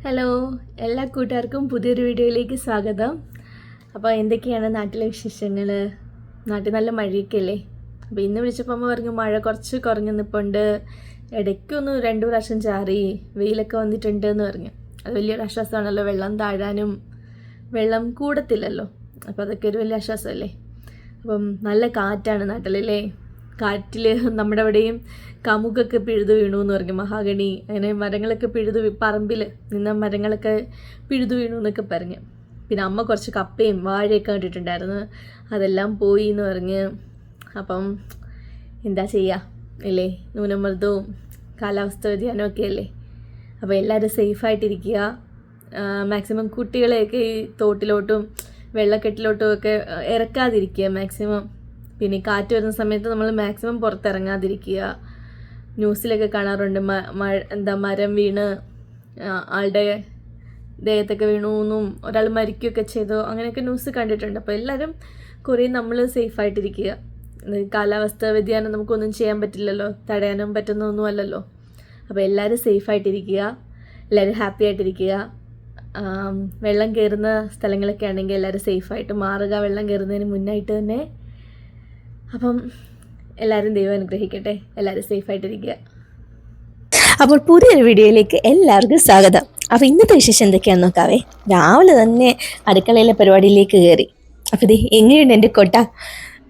Hello, എല്ലാ കൂട്ടുകാർക്കും പുതിയൊരു വീഡിയോയിലേക്ക് സ്വാഗതം. അപ്പോൾ എന്തൊക്കെയാണ് നാട്ടിലെ വിശേഷങ്ങൾ? നാട്ടിൽ നല്ല മഴയൊക്കെ അല്ലേ? അപ്പോൾ ഇന്ന് വിളിച്ചപ്പോൾ അമ്മ പറഞ്ഞു മഴ കുറച്ച് കുറഞ്ഞു നിൽപ്പുണ്ട്, ഇടയ്ക്കൊന്ന് 2 പ്രാവശ്യം ചാറി, വെയിലൊക്കെ വന്നിട്ടുണ്ട് എന്ന് പറഞ്ഞു. അത് വലിയൊരു ആശ്വാസമാണല്ലോ, വെള്ളം താഴാനും വെള്ളം കൂടത്തില്ലല്ലോ, അപ്പോൾ അതൊക്കെ ഒരു വലിയ ആശ്വാസമല്ലേ. അപ്പം നല്ല കാറ്റാണ് നാട്ടിലല്ലേ. കാറ്റിൽ നമ്മുടെ അവിടെയും കമുകൊക്കെ പിഴുതു വീണു എന്ന് പറഞ്ഞു. മഹാഗണി അങ്ങനെ മരങ്ങളൊക്കെ പറമ്പിൽ നിന്ന മരങ്ങളൊക്കെ പിഴുതു വീണു എന്നൊക്കെ പറഞ്ഞ്. പിന്നെ അമ്മ കുറച്ച് കപ്പയും വാഴയൊക്കെ കണ്ടിട്ടുണ്ടായിരുന്നു, അതെല്ലാം പോയി എന്ന് പറഞ്ഞ്. അപ്പം എന്താ ചെയ്യുക അല്ലേ, ന്യൂനമർദ്ദവും കാലാവസ്ഥ വ്യതിയാനമൊക്കെ അല്ലേ. അപ്പോൾ എല്ലാവരും സേഫായിട്ടിരിക്കുക. മാക്സിമം കുട്ടികളെയൊക്കെ ഈ തോട്ടിലോട്ടും വെള്ളക്കെട്ടിലോട്ടും ഒക്കെ ഇറക്കാതിരിക്കുക മാക്സിമം. പിന്നെ കാറ്റ് വരുന്ന സമയത്ത് നമ്മൾ മാക്സിമം പുറത്തിറങ്ങാതിരിക്കുക. ന്യൂസിലൊക്കെ കാണാറുണ്ട് മരം വീണ് ആളുടെ ദേഹത്തൊക്കെ വീണു എന്നും ഒരാൾ മരിക്കുകയൊക്കെ ചെയ്തു, അങ്ങനെയൊക്കെ ന്യൂസ് കണ്ടിട്ടുണ്ട്. അപ്പോൾ എല്ലാവരും കുറേ നമ്മൾ സേഫായിട്ടിരിക്കുക. കാലാവസ്ഥ വ്യതിയാനം നമുക്കൊന്നും ചെയ്യാൻ പറ്റില്ലല്ലോ, തടയാനും പറ്റുന്നൊന്നും അല്ലല്ലോ. അപ്പോൾ എല്ലാവരും സേഫായിട്ടിരിക്കുക, എല്ലാവരും ഹാപ്പി ആയിട്ടിരിക്കുക. വെള്ളം കയറുന്ന സ്ഥലങ്ങളൊക്കെ ആണെങ്കിൽ എല്ലാവരും സേഫായിട്ട് മാറുക, വെള്ളം കയറുന്നതിന് മുന്നായിട്ട് തന്നെ. അപ്പം എല്ലാവരും ദൈവം അനുഗ്രഹിക്കട്ടെ, എല്ലാവരും സേഫായിട്ടിരിക്കുക. അപ്പോൾ പുതിയൊരു വീഡിയോയിലേക്ക് എല്ലാവർക്കും സ്വാഗതം. അപ്പോൾ ഇന്നത്തെ വിശേഷം എന്തൊക്കെയാണെന്ന് നോക്കാവേ. രാവിലെ തന്നെ അടുക്കളയിലെ പരിപാടിയിലേക്ക് കയറി. അപ്പോൾ ഇത് എങ്ങനെയുണ്ട് എൻ്റെ കൊട്ട?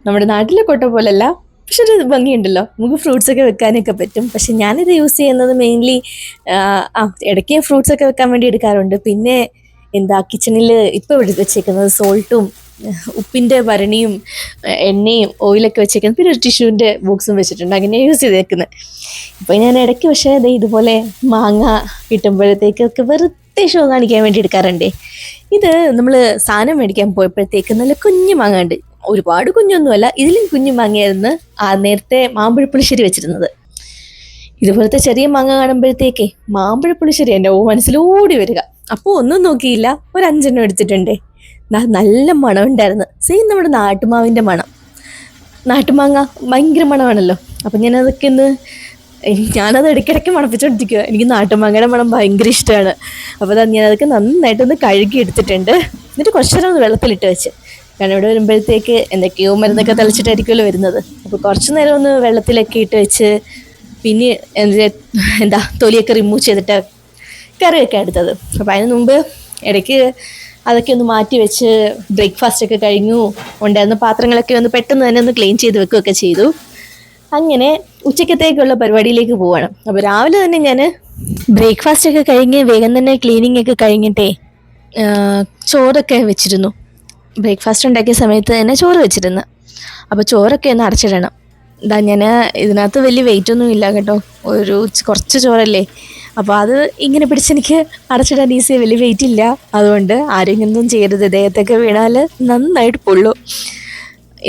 നമ്മുടെ നാട്ടിലെ കൊട്ട പോലല്ല, പക്ഷെ ഒരു ഭംഗിയുണ്ടല്ലോ, നമുക്ക് ഫ്രൂട്ട്സൊക്കെ വെക്കാനൊക്കെ പറ്റും. പക്ഷെ ഞാനിത് യൂസ് ചെയ്യുന്നത് മെയിൻലി ഇടയ്ക്ക് ഫ്രൂട്ട്സൊക്കെ വെക്കാൻ വേണ്ടി എടുക്കാറുണ്ട്. പിന്നെ കിച്ചണിൽ ഇപ്പോൾ ഇവിടെ വെച്ചേക്കുന്നത് സോൾട്ടും ഉപ്പിൻ്റെ ഭരണിയും എണ്ണയും ഓയിലൊക്കെ വെച്ചേക്കുന്നത്, പിന്നെ ഒരു ടിഷ്യൂവിൻ്റെ ബോക്സും വെച്ചിട്ടുണ്ട്, അങ്ങനെ യൂസ് ചെയ്തേക്കുന്നത്. ഇപ്പോൾ ഞാൻ ഇടയ്ക്ക് പക്ഷേ ഇതുപോലെ മാങ്ങ കിട്ടുമ്പോഴത്തേക്കൊക്കെ വെറുതെ ഷോ കാണിക്കാൻ വേണ്ടി എടുക്കാറുണ്ടേ. ഇത് നമ്മൾ സാധനം മേടിക്കാൻ പോയപ്പോഴത്തേക്ക് നല്ല കുഞ്ഞു മാങ്ങ ഉണ്ട്, ഒരുപാട് കുഞ്ഞൊന്നുമല്ല, ഇതിലും കുഞ്ഞു മാങ്ങയായിരുന്നു നേരത്തെ മാമ്പഴപ്പുളിശ്ശേരി വെച്ചിരുന്നത്. ഇതുപോലത്തെ ചെറിയ മാങ്ങ കാണുമ്പോഴത്തേക്കേ മാമ്പഴപ്പുളിശ്ശേരി എൻ്റെ മനസ്സിലോടി വരിക. അപ്പോൾ ഒന്നും നോക്കിയില്ല, ഒരു 5 എണ്ണം എടുത്തിട്ടുണ്ടേ. നല്ല മണം ഉണ്ടായിരുന്നു, സെയിം നമ്മുടെ നാട്ടുമാവിൻ്റെ മണം. നാട്ടുമാങ്ങ ഭയങ്കര മണമാണല്ലോ. അപ്പം ഞാനത് ഇടയ്ക്കിടയ്ക്ക് മണപ്പിച്ചുകൊണ്ടിരിക്കുക. എനിക്ക് നാട്ടുമാങ്ങയുടെ മണം ഭയങ്കര ഇഷ്ടമാണ്. അപ്പോൾ ഞാനതൊക്കെ നന്നായിട്ടൊന്ന് കഴുകി എടുത്തിട്ടുണ്ട്. എന്നിട്ട് കുറച്ച് നേരം ഒന്ന് വെള്ളത്തിലിട്ട് വെച്ച്, കാരണം ഇവിടെ വരുമ്പോഴത്തേക്ക് എന്തൊക്കെയോ മരുന്നൊക്കെ തളിച്ചിട്ടായിരിക്കുമല്ലോ വരുന്നത്. അപ്പോൾ കുറച്ച് നേരം ഒന്ന് വെള്ളത്തിലൊക്കെ ഇട്ട് വെച്ച്, പിന്നെ തൊലിയൊക്കെ റിമൂവ് ചെയ്തിട്ട് കറിയൊക്കെ എടുത്തത്. അപ്പോൾ അതിന് മുമ്പ് ഇടയ്ക്ക് അതൊക്കെ ഒന്ന് മാറ്റി വെച്ച് ബ്രേക്ക്ഫാസ്റ്റൊക്കെ കഴിഞ്ഞു, ഉണ്ടായിരുന്ന പാത്രങ്ങളൊക്കെ ഒന്ന് പെട്ടെന്ന് തന്നെ ഒന്ന് ക്ലീൻ ചെയ്ത് വെക്കുകയൊക്കെ ചെയ്തു. അങ്ങനെ ഉച്ചക്കത്തേക്കുള്ള പരിപാടിയിലേക്ക് പോവാണ്. അപ്പോൾ രാവിലെ തന്നെ ഞാൻ ബ്രേക്ക്ഫാസ്റ്റൊക്കെ കഴിഞ്ഞ് വേഗം തന്നെ ക്ലീനിങ് ഒക്കെ കഴിഞ്ഞിട്ടേ ചോറൊക്കെ വെച്ചിരുന്നു. ബ്രേക്ക്ഫാസ്റ്റ് ഉണ്ടാക്കിയ സമയത്ത് തന്നെ ചോറ് വെച്ചിരുന്നു. അപ്പോൾ ചോറൊക്കെ ഒന്ന് അടച്ചിടണം. ഞാൻ ഇതിനകത്ത് വലിയ വെയിറ്റൊന്നും ഇല്ല കേട്ടോ, കുറച്ച് ചോറല്ലേ. അപ്പോൾ അത് ഇങ്ങനെ പിടിച്ചെനിക്ക് അടച്ചിടാൻ ഈസി, വലിയ വെയിറ്റ് ഇല്ല. അതുകൊണ്ട് ആരെങ്കിലും ചെയ്യരുത്, ദേഹത്തൊക്കെ വീണാൽ നന്നായിട്ട് പൊള്ളും.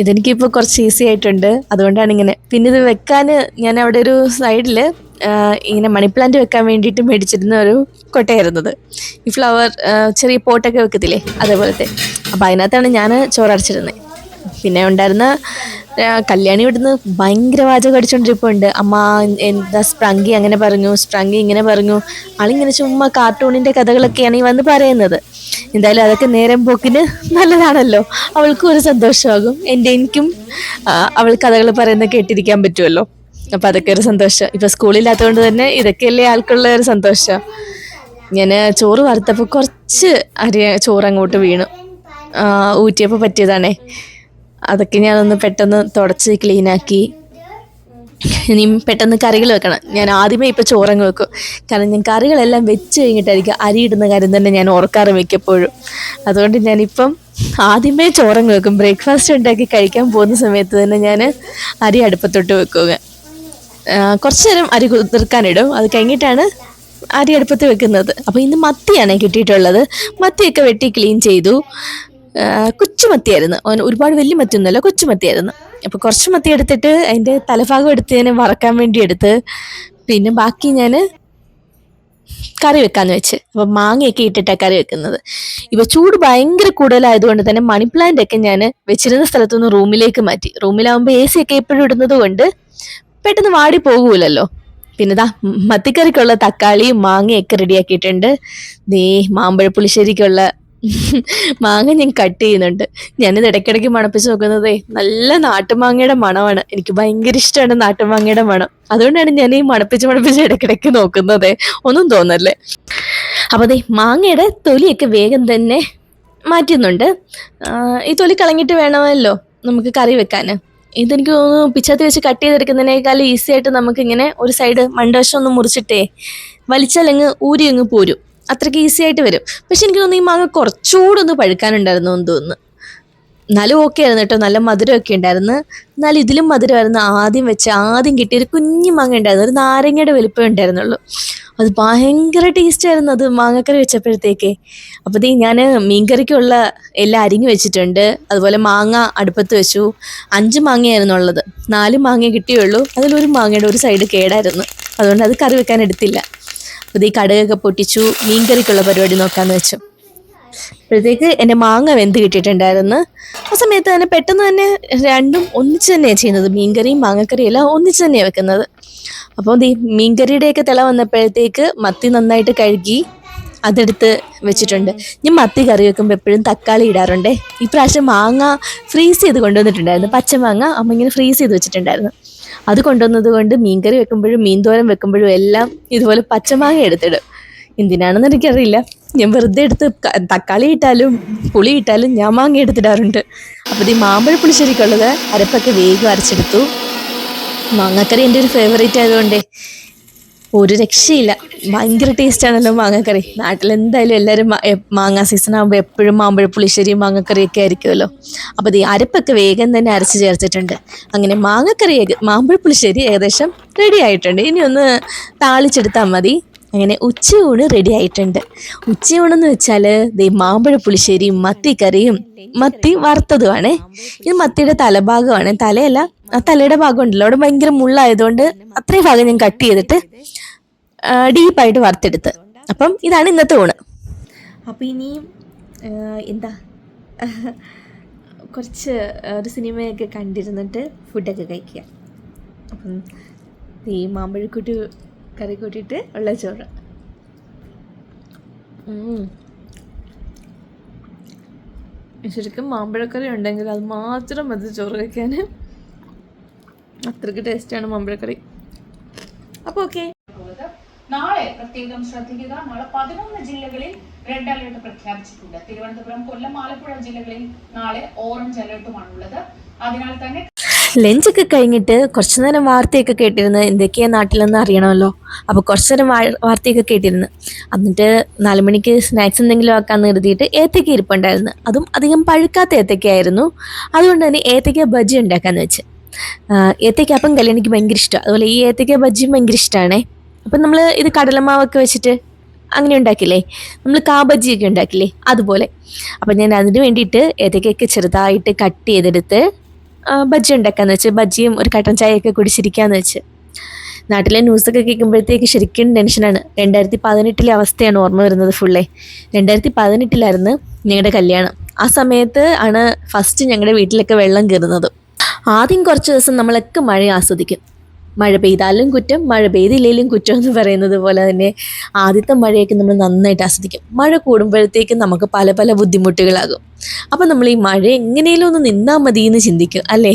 ഇതെനിക്കിപ്പോൾ കുറച്ച് ഈസി ആയിട്ടുണ്ട്, അതുകൊണ്ടാണ് ഇങ്ങനെ. പിന്നെ ഇത് വെക്കാൻ ഞാൻ അവിടെ ഒരു സൈഡിൽ ഇങ്ങനെ മണി പ്ലാന്റ് വെക്കാൻ വേണ്ടിയിട്ട് മേടിച്ചിരുന്ന ഒരു കൊട്ടയായിരുന്നത്. ഈ ഫ്ലവർ ചെറിയ പോട്ടൊക്കെ വെക്കത്തില്ലേ, അതേപോലത്തെ. അപ്പോൾ അതിനകത്താണ് ഞാൻ ചോറടച്ചിരുന്നത്. പിന്നെ ഉണ്ടായിരുന്ന കല്യാണി ഇവിടുന്ന് ഭയങ്കര വാചകം അടിച്ചുകൊണ്ടിരിപ്പുണ്ട്. അമ്മ എന്താ സ്പ്രങ്കി അങ്ങനെ പറഞ്ഞു, സ്പ്രങ്കി ഇങ്ങനെ പറഞ്ഞു. ആളിങ്ങനെ ചുമ്മാ കാർട്ടൂണിൻ്റെ കഥകളൊക്കെയാണ് ഈ വന്ന് പറയുന്നത്. എന്തായാലും അതൊക്കെ നേരം പോക്കിന് നല്ലതാണല്ലോ, അവൾക്കും ഒരു സന്തോഷമാകും, എനിക്കും അവൾ കഥകൾ പറയുന്നത് കേട്ടിരിക്കാൻ പറ്റുമല്ലോ. അപ്പം അതൊക്കെ ഒരു സന്തോഷം. ഇപ്പം സ്കൂളില്ലാത്തതുകൊണ്ട് തന്നെ ഇതൊക്കെയല്ലേ ആൾക്കുള്ള ഒരു സന്തോഷം. ഞാൻ ചോറ് വറുത്തപ്പോൾ കുറച്ച് ചോറ് അങ്ങോട്ട് വീണു, ഊറ്റിയപ്പോൾ പറ്റിയതാണേ. അതൊക്കെ ഞാനൊന്ന് പെട്ടെന്ന് തുടച്ച് ക്ലീനാക്കി. ഇനിയും പെട്ടെന്ന് കറികൾ വെക്കണം. ഞാൻ ആദ്യമേ ഇപ്പോൾ ചോറങ്ങ് വെക്കും, കാരണം ഞാൻ കറികളെല്ലാം വെച്ച് കഴിഞ്ഞിട്ടായിരിക്കും അരിയിടുന്ന കാര്യം തന്നെ ഞാൻ ഓർക്കാറ് മിക്കപ്പോഴും. അതുകൊണ്ട് ഞാനിപ്പം ആദ്യമേ ചോറങ്ങ് വെക്കും. ബ്രേക്ക്ഫാസ്റ്റ് ഉണ്ടാക്കി കഴിക്കാൻ പോകുന്ന സമയത്ത് തന്നെ ഞാൻ അരി അടുപ്പത്തോട്ട് വെക്കുക. കുറച്ച് നേരം അരി കുതിർക്കാനിടും, അത് കഴിഞ്ഞിട്ടാണ് അരി അടുപ്പത്ത് വെക്കുന്നത്. അപ്പോൾ ഇന്ന് മത്തിയാണ് കിട്ടിയിട്ടുള്ളത്. മത്തിയൊക്കെ വെട്ടി ക്ലീൻ ചെയ്തു. കൊച്ചുമത്തിയായിരുന്നു, ഒരുപാട് വലിയ മത്തിയൊന്നുമല്ല, കൊച്ചുമത്തിയായിരുന്നു. അപ്പോൾ കുറച്ച് മത്തി എടുത്തിട്ട് അതിൻ്റെ തലഭാഗം എടുത്ത് ഞാൻ വറക്കാൻ വേണ്ടി എടുത്ത്, പിന്നെ ബാക്കി ഞാൻ കറി വെക്കാമെന്ന് വെച്ച്. അപ്പോൾ മാങ്ങയൊക്കെ ഇട്ടിട്ടാണ് കറി വെക്കുന്നത്. ഇപ്പോൾ ചൂട് ഭയങ്കര കൂടുതലായതുകൊണ്ട് തന്നെ മണി പ്ലാന്റ് ഒക്കെ ഞാൻ വെച്ചിരുന്ന സ്ഥലത്തുനിന്ന് റൂമിലേക്ക് മാറ്റി. റൂമിലാകുമ്പോൾ AC ഒക്കെ എപ്പോഴും ഇടുന്നത് കൊണ്ട് പെട്ടെന്ന് വാടി പോകൂലല്ലോ. പിന്നെ ദാ മത്തിക്കറിക്കുള്ള തക്കാളിയും മാങ്ങയൊക്കെ റെഡിയാക്കിയിട്ടുണ്ട്. ദേ മാമ്പഴ പുളിശ്ശേരിക്കുള്ള മാങ്ങ ഞാൻ കട്ട് ചെയ്യുന്നുണ്ട്. ഞാനിത് ഇടയ്ക്കിടയ്ക്ക് മണപ്പിച്ച് നോക്കുന്നതേ നല്ല നാട്ടുമാങ്ങയുടെ മണമാണ്. എനിക്ക് ഭയങ്കര ഇഷ്ടമാണ് നാട്ടുമാങ്ങയുടെ മണം. അതുകൊണ്ടാണ് ഞാൻ ഈ മണപ്പിച്ച് ഇടയ്ക്കിടയ്ക്ക് നോക്കുന്നതേ. ഒന്നും തോന്നല്ലേ. അപ്പോൾ ദേ മാങ്ങയുടെ തൊലിയൊക്കെ വേഗം തന്നെ മാറ്റുന്നുണ്ട്. ഈ തൊലി കളഞ്ഞിട്ട് വേണമല്ലോ നമുക്ക് കറി വെക്കാൻ. ഇതെനിക്ക് തോന്നുന്നു പിച്ചത്തി വെച്ച് കട്ട് ചെയ്തെടുക്കുന്നതിനേക്കാളും ഈസി ആയിട്ട് നമുക്കിങ്ങനെ ഒരു സൈഡ് മണ്ടവശം ഒന്ന് മുറിച്ചിട്ടേ വലിച്ചാൽ ഊരി അങ്ങ് പോരും. അത്രയ്ക്ക് ഈസി ആയിട്ട് വരും. പക്ഷെ എനിക്ക് തോന്നുന്നു ഈ മാങ്ങ കുറച്ചുകൂടെ ഒന്ന് പഴുക്കാനുണ്ടായിരുന്നു എന്ന് തോന്നുന്നു. എന്നാലും ഓക്കെ ആയിരുന്നു കേട്ടോ, നല്ല മധുരമൊക്കെ ഉണ്ടായിരുന്നു. എന്നാലും ഇതിലും മധുരമായിരുന്നു ആദ്യം കിട്ടിയൊരു കുഞ്ഞു മാങ്ങ ഉണ്ടായിരുന്നു. ഒരു നാരങ്ങയുടെ വലിപ്പം ഉണ്ടായിരുന്നുള്ളൂ. അത് ഭയങ്കര ടേസ്റ്റ് ആയിരുന്നു അത് മാങ്ങക്കറി വെച്ചപ്പോഴത്തേക്ക്. അപ്പോൾ ഞാൻ മീൻകറിക്കുള്ള എല്ലാം അരിഞ്ഞു വെച്ചിട്ടുണ്ട്. അതുപോലെ മാങ്ങ അടുപ്പത്ത് വെച്ചു. 5 മാങ്ങയായിരുന്നു ഉള്ളത്. 4 മാങ്ങ കിട്ടിയുള്ളൂ. അതിലൊരു മാങ്ങയുടെ ഒരു സൈഡ് കേടായിരുന്നു. അതുകൊണ്ട് അത് കറി വെക്കാൻ എടുത്തില്ല. അപ്പോൾ കടുകൊക്കെ പൊട്ടിച്ചു. മീൻകറിക്കുള്ള പരിപാടി നോക്കാമെന്ന് വെച്ചു. അപ്പോഴത്തേക്ക് എൻ്റെ മാങ്ങ വെന്ത് കിട്ടിയിട്ടുണ്ടായിരുന്നു. ആ സമയത്ത് തന്നെ പെട്ടെന്ന് തന്നെ രണ്ടും ഒന്നിച്ച് തന്നെയാണ് ചെയ്യുന്നത്. മീൻകറിയും മാങ്ങക്കറിയും എല്ലാം ഒന്നിച്ച് തന്നെയാണ് വെക്കുന്നത്. അപ്പോൾ മീൻകറിയുടെയൊക്കെ തിള വന്നപ്പോഴത്തേക്ക് മത്തി നന്നായിട്ട് കഴുകി അതെടുത്ത് വെച്ചിട്ടുണ്ട്. ഞാൻ മത്തി കറി വെക്കുമ്പോൾ എപ്പോഴും തക്കാളി ഇടാറുണ്ട്. ഈ പ്രാവശ്യം മാങ്ങ ഫ്രീസ് ചെയ്ത് കൊണ്ടുവന്നിട്ടുണ്ടായിരുന്നു. പച്ചമാങ്ങ അമ്മ ഇങ്ങനെ ഫ്രീസ് ചെയ്ത് വെച്ചിട്ടുണ്ടായിരുന്നു. അത് കൊണ്ടുവന്നത് കൊണ്ട് മീൻകറി വെക്കുമ്പോഴും മീൻതോരൻ വെക്കുമ്പോഴും എല്ലാം ഇതുപോലെ പച്ചമാങ്ങ എടുത്തിടും. എന്തിനാണെന്ന് എനിക്കറിയില്ല. ഞാൻ വെറുതെ എടുത്ത് തക്കാളി ഇട്ടാലും പുളി ഇട്ടാലും ഞാൻ മാങ്ങ എടുത്തിടാറുണ്ട്. അപ്പോൾ മാമ്പഴ പുളിശ്ശേരിക്കുള്ളത് അരപ്പൊക്കെ വേഗം അരച്ചെടുത്തു. മാങ്ങക്കറി എൻ്റെ ഒരു ഫേവറേറ്റ് ആയതുകൊണ്ടേ ഒരു രക്ഷയില്ല. ഭയങ്കര ടേസ്റ്റാണല്ലോ മാങ്ങക്കറി. നാട്ടിലെന്തായാലും എല്ലാവരും മാങ്ങ സീസൺ ആകുമ്പോൾ എപ്പോഴും മാമ്പഴ പുളിശ്ശേരിയും മാങ്ങക്കറിയൊക്കെ ആയിരിക്കുമല്ലോ. അപ്പോൾ അരപ്പൊക്കെ വേഗം തന്നെ അരച്ച് ചേർത്തിട്ടുണ്ട്. അങ്ങനെ മാമ്പഴ പുളിശ്ശേരി ഏകദേശം റെഡി ആയിട്ടുണ്ട്. ഇനി ഒന്ന് താളിച്ചെടുത്താൽ മതി. അങ്ങനെ ഉച്ചയൂണ് റെഡി ആയിട്ടുണ്ട്. ഉച്ചയൂണെന്ന് വെച്ചാൽ മാമ്പഴ പുളിശ്ശേരിയും മത്തിക്കറിയും മത്തി വറുത്തതുമാണ്. ഇത് മത്തിയുടെ തലഭാഗമാണ്. തലയല്ല, ആ തലയുടെ ഭാഗം ഉണ്ടല്ലോ, അവിടെ ഭയങ്കര മുള്ളായതുകൊണ്ട് അത്രയും ഭാഗം ഞാൻ കട്ട് ചെയ്തിട്ട് ഡീപ്പായിട്ട് വറുത്തെടുത്ത്. അപ്പം ഇതാണ് ഇന്നത്തെ ഊണ്. അപ്പോൾ ഇനിയും എന്താ കുറച്ച് ഒരു സിനിമയൊക്കെ കണ്ടിരുന്നിട്ട് ഫുഡൊക്കെ കഴിക്കുക. അപ്പം ഈ മാമ്പഴക്കൂട്ട് കറി കൂട്ടിയിട്ട് ഉള്ള ചോറ്. ശരിക്കും മാമ്പഴക്കറി ഉണ്ടെങ്കിൽ അത് മാത്രം മതി ചോറ് വയ്ക്കാൻ. അത്രയ്ക്ക് ടേസ്റ്റാണ് മാമ്പഴക്കറി. അപ്പോൾ ഓക്കെ, നാളെ പ്രത്യേകം ശ്രദ്ധിക്കുക. നാളെ 11 ജില്ലകളിൽ റെഡ് അലർട്ട് പ്രഖ്യാപിച്ചിട്ടുണ്ട്. തിരുവനന്തപുരം, കൊല്ലം, ആലപ്പുഴ ജില്ലകളിൽ നാളെ ഓറഞ്ച് അലർട്ടുമാണുള്ളത്. അതിനാൽ തന്നെ ലഞ്ചൊക്കെ കഴിഞ്ഞിട്ട് കുറച്ചു നേരം വാർത്തയൊക്കെ കേട്ടിരുന്നു. എന്തൊക്കെയാണ് നാട്ടിലെന്ന് അറിയണമല്ലോ. അപ്പോൾ കുറച്ചു നേരം വാർത്തയൊക്കെ കേട്ടിരുന്നു. എന്നിട്ട് 4 മണിക്ക് സ്നാക്സ് എന്തെങ്കിലും ആക്കാമെന്ന് കരുതിയിട്ട് ഏത്തക്ക ഇരിപ്പുണ്ടായിരുന്നു. അതും അധികം പഴുക്കാത്ത ഏത്തക്കയായിരുന്നു. അതുകൊണ്ട് തന്നെ ഏത്തക്ക ബജ്ജി ഉണ്ടാക്കാമെന്ന് വെച്ച്. ഏത്തക്ക അപ്പം കല്യാണം എനിക്ക് ഭയങ്കര ഇഷ്ടമാണ്. അതുപോലെ ഈ ഏത്തക്ക ബജ്ജിയും ഭയങ്കര ഇഷ്ടമാണേ. അപ്പം നമ്മൾ ഇത് കടലമാവൊക്കെ വെച്ചിട്ട് അങ്ങനെ ഉണ്ടാക്കില്ലേ, നമ്മൾ കാബജ്ജിയൊക്കെ ഉണ്ടാക്കില്ലേ, അതുപോലെ. അപ്പം ഞാൻ അതിന് വേണ്ടിയിട്ട് ഏത്തക്കയൊക്കെ ചെറുതായിട്ട് കട്ട് ചെയ്തെടുത്ത് ബജ്ജി ഉണ്ടാക്കാമെന്ന് വെച്ച്. ബജ്ജിയും ഒരു കട്ടൻ ചായയൊക്കെ കുടിച്ചിരിക്കാമെന്ന് വെച്ച്. നാട്ടിലെ ന്യൂസൊക്കെ കേൾക്കുമ്പോഴത്തേക്ക് ശരിക്കും ടെൻഷനാണ്. 2018 അവസ്ഥയാണ് ഓർമ്മ വരുന്നത് ഫുള്ളേ. 2018 ഞങ്ങളുടെ കല്യാണം. ആ സമയത്ത് ആണ് ഫസ്റ്റ് ഞങ്ങളുടെ വീട്ടിലൊക്കെ വെള്ളം കയറുന്നത്. ആദ്യം കുറച്ച് ദിവസം നമ്മളൊക്കെ മഴ ആസ്വദിക്കും. മഴ പെയ്താലും കുറ്റം, മഴ പെയ്തില്ലെങ്കിലും കുറ്റം എന്ന് പറയുന്നത് പോലെ തന്നെ ആദ്യത്തെ മഴയൊക്കെ നമ്മൾ നന്നായിട്ട് ആസ്വദിക്കും. മഴ കൂടുമ്പോഴത്തേക്കും നമുക്ക് പല പല ബുദ്ധിമുട്ടുകളാകും. അപ്പം നമ്മൾ ഈ മഴ എങ്ങനെയും ഒന്ന് നിന്നാൽ മതി എന്ന് ചിന്തിക്കും അല്ലേ.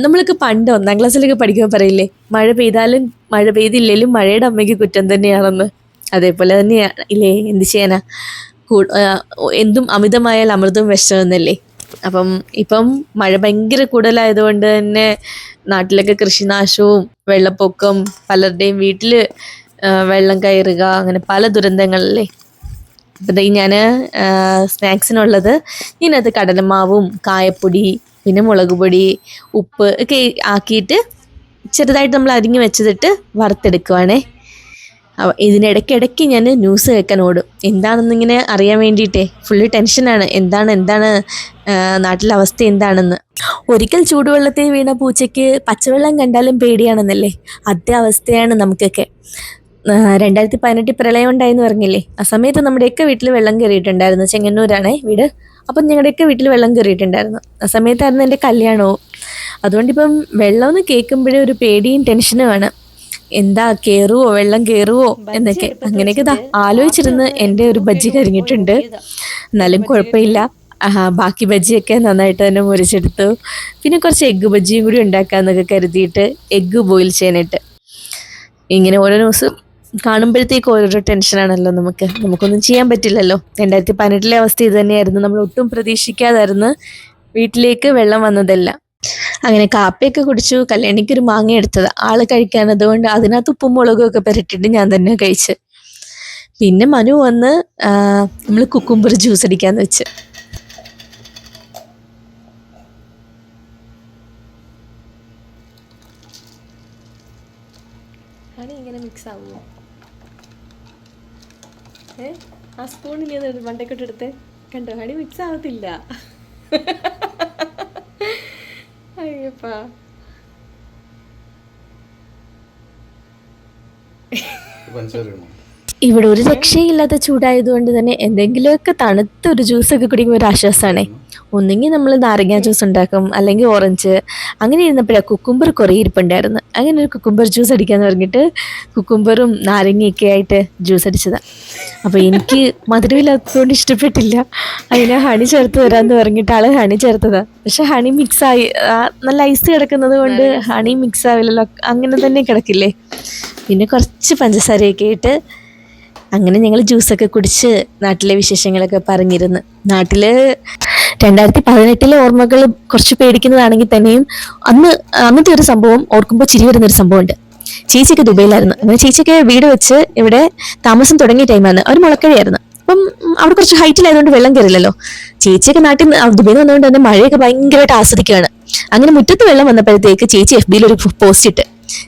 നമ്മളൊക്കെ പണ്ട് 1ാം ക്ലാസ്സിലൊക്കെ പഠിക്കുമ്പോൾ പറയില്ലേ, മഴ പെയ്താലും മഴ പെയ്തില്ലെങ്കിലും മഴയുടെ അമ്മയ്ക്ക് കുറ്റം തന്നെയാണെന്ന്. അതേപോലെ തന്നെയാണ് ഇല്ലേ, എന്ത് ചെയ്യാനാ. എന്തും അമിതമായാൽ അമൃതവും വിഷമെന്നല്ലേ. അപ്പം ഇപ്പം മഴ ഭയങ്കര കൂടുതലായതുകൊണ്ട് തന്നെ നാട്ടിലൊക്കെ കൃഷിനാശവും വെള്ളപ്പൊക്കം, പലരുടെയും വീട്ടിൽ വെള്ളം കയറുക, അങ്ങനെ പല ദുരന്തങ്ങളല്ലേ. അപ്പം ഞാൻ സ്നാക്സിനുള്ളത് ഇതിനകത്ത് കടലമാവും കായപ്പൊടി പിന്നെ മുളക് പൊടി ഉപ്പ് ഒക്കെ ആക്കിയിട്ട് ചെറുതായിട്ട് നമ്മൾ അരിഞ്ഞ് വെച്ചിട്ട് വറുത്തെടുക്കുവാണേ. ഇതിനിടയ്ക്കിടയ്ക്ക് ഞാൻ ന്യൂസ് കേൾക്കാൻ ഓടും. എന്താണെന്നിങ്ങനെ അറിയാൻ വേണ്ടിയിട്ടേ. ഫുള്ള് ടെൻഷനാണ്. എന്താണ് നാട്ടിലെ അവസ്ഥ എന്താണെന്ന്. ഒരിക്കൽ ചൂടുവെള്ളത്തിൽ വീണ പൂച്ചയ്ക്ക് പച്ചവെള്ളം കണ്ടാലും പേടിയാണെന്നല്ലേ, അതേ അവസ്ഥയാണ് നമുക്കൊക്കെ. 2018 പ്രളയം ഉണ്ടായെന്ന് പറഞ്ഞില്ലേ, ആ സമയത്ത് നമ്മുടെയൊക്കെ വീട്ടിൽ വെള്ളം കയറിയിട്ടുണ്ടായിരുന്നു. ചെങ്ങന്നൂരാണേ വീട്. അപ്പം ഞങ്ങളുടെയൊക്കെ വീട്ടിൽ വെള്ളം കയറിയിട്ടുണ്ടായിരുന്നു. ആ സമയത്തായിരുന്നു എൻ്റെ കല്യാണവും. അതുകൊണ്ടിപ്പം വെള്ളമെന്ന് കേൾക്കുമ്പോഴേ ഒരു പേടിയും ടെൻഷനുമാണ്. എന്താ കേറുവോ, വെള്ളം കേറുവോ എന്നൊക്കെ. അങ്ങനെയൊക്കെ ആലോചിച്ചിരുന്ന് എൻ്റെ ഒരു ബജ്ജി കരിഞ്ഞിട്ടുണ്ട്. എന്നാലും കുഴപ്പമില്ല. ബാക്കി ബജ്ജിയൊക്കെ നന്നായിട്ട് തന്നെ മുറിച്ചെടുത്തു. പിന്നെ കുറച്ച് എഗ്ഗ് ബജ്ജിയും കൂടി ഉണ്ടാക്കാമെന്നൊക്കെ കരുതിയിട്ട് എഗ്ഗ് ബോയിൽ ചെയ്യാനായിട്ട്. ഇങ്ങനെ ഓരോ ന്യൂസ് കാണുമ്പോഴത്തേക്ക് ഓരോരോ ടെൻഷനാണല്ലോ നമുക്കൊന്നും ചെയ്യാൻ പറ്റില്ലല്ലോ. 2018 അവസ്ഥ ഇത് തന്നെയായിരുന്നു. നമ്മൾ ഒട്ടും പ്രതീക്ഷിക്കാതായിരുന്നു വീട്ടിലേക്ക് വെള്ളം വന്നതല്ല. അങ്ങനെ കാപ്പിയൊക്കെ കുടിച്ചു. കല്യാണിക്കൊരു മാങ്ങ എടുത്തത് ആള് കഴിക്കാൻ, അതുകൊണ്ട് അതിനകത്ത് ഉപ്പും മുളകും ഒക്കെ പുരട്ടിട്ട് ഞാൻ തന്നെ കഴിച്ച്. പിന്നെ മനു വന്ന് നമ്മൾ കുക്കുംബർ ജ്യൂസ് അടിക്കാന്ന് വെച്ച്. ഹണി ഇങ്ങനെ മിക്സ് ആവുമോ? ആ സ്പൂണിൽ മണ്ടയ്ക്കോട്ട് എടുത്ത് കണ്ടോ, ഹണി മിക്സ് ആവത്തില്ല. അയ്യപ്പാ, ഇവിടെ ഒരു രക്ഷയില്ലാത്ത ചൂടായതുകൊണ്ട് തന്നെ എന്തെങ്കിലുമൊക്കെ തണുത്തൊരു ജ്യൂസൊക്കെ കുടിക്കുമ്പോൾ ഒരു ആശ്വാസമാണേ. ഒന്നെങ്കിൽ നമ്മൾ നാരങ്ങ ജ്യൂസ് ഉണ്ടാക്കും, അല്ലെങ്കിൽ ഓറഞ്ച്. അങ്ങനെ ഇരുന്നപ്പോഴാണ് കുക്കുംബർ കുറേ ഇരിപ്പുണ്ടായിരുന്നു. അങ്ങനെ ഒരു കുക്കുംബർ ജ്യൂസ് അടിക്കാന്ന് പറഞ്ഞിട്ട് കുക്കുംബറും നാരങ്ങയൊക്കെ ആയിട്ട് ജ്യൂസ് അടിച്ചതാണ്. അപ്പോൾ എനിക്ക് മധുരമില്ലാത്തതുകൊണ്ട് ഇഷ്ടപ്പെട്ടില്ല. അതിന് ഹണി ചേർത്ത് തരാമെന്ന് പറഞ്ഞിട്ട് ആൾ ഹണി ചേർത്തതാണ്. പക്ഷെ ഹണി മിക്സായി, നല്ല ഐസ് കിടക്കുന്നത് കൊണ്ട് ഹണി മിക്സ് ആവില്ലല്ലോ, അങ്ങനെ തന്നെ കിടക്കില്ലേ. പിന്നെ കുറച്ച് പഞ്ചസാരയൊക്കെ ഇട്ട് അങ്ങനെ ഞങ്ങൾ ജ്യൂസൊക്കെ കുടിച്ച് നാട്ടിലെ വിശേഷങ്ങളൊക്കെ പറഞ്ഞിരുന്നു. നാട്ടിൽ 2018 ഓർമ്മകൾ കുറച്ച് പേടിക്കുന്നതാണെങ്കിൽ തന്നെയും അന്നത്തെ ഒരു സംഭവം ഓർക്കുമ്പോൾ ചിരി വരുന്നൊരു സംഭവമുണ്ട്. ചേച്ചിയൊക്കെ ദുബൈയിലായിരുന്നു. അങ്ങനെ ചേച്ചിയൊക്കെ വീട് വെച്ച് ഇവിടെ താമസം തുടങ്ങിയ ടൈമാണ്. അവർ മുളക്കഴിയായിരുന്നു. അപ്പം അവിടെ കുറച്ച് ഹൈറ്റിലായതുകൊണ്ട് വെള്ളം കയറില്ലല്ലോ. ചേച്ചിയൊക്കെ നാട്ടിൽ ദുബൈയിൽ വന്നുകൊണ്ട് തന്നെ മഴയൊക്കെ ഭയങ്കരമായിട്ട് ആസ്വദിക്കുകയാണ്. അങ്ങനെ മുറ്റത്ത് വെള്ളം വന്നപ്പോഴത്തേക്ക് ചേച്ചി FB ഒരു പോസ്റ്റ് ഇട്ട്,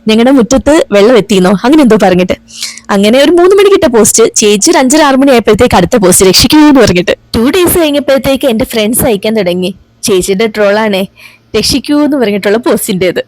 ഞങ്ങളുടെ മുറ്റത്ത് വെള്ളം എത്തിയെന്നോ അങ്ങനെ എന്തോ പറഞ്ഞിട്ട്. അങ്ങനെ ഒരു 3 മണിക്കിട്ട പോസ്റ്റ് ചേച്ചി ഒരു 5:30-6 മണി ആയപ്പോഴത്തേക്ക് അടുത്ത പോസ്റ്റ് രക്ഷിക്കൂ എന്ന് പറഞ്ഞിട്ട്. 2 days കഴിഞ്ഞപ്പോഴത്തേക്ക് എൻ്റെ ഫ്രണ്ട്സ് അയക്കാൻ തുടങ്ങി, ചേച്ചിയുടെ ട്രോളാണേ രക്ഷിക്കൂ എന്ന് പറഞ്ഞിട്ടുള്ള പോസ്റ്റിൻ്റെത്.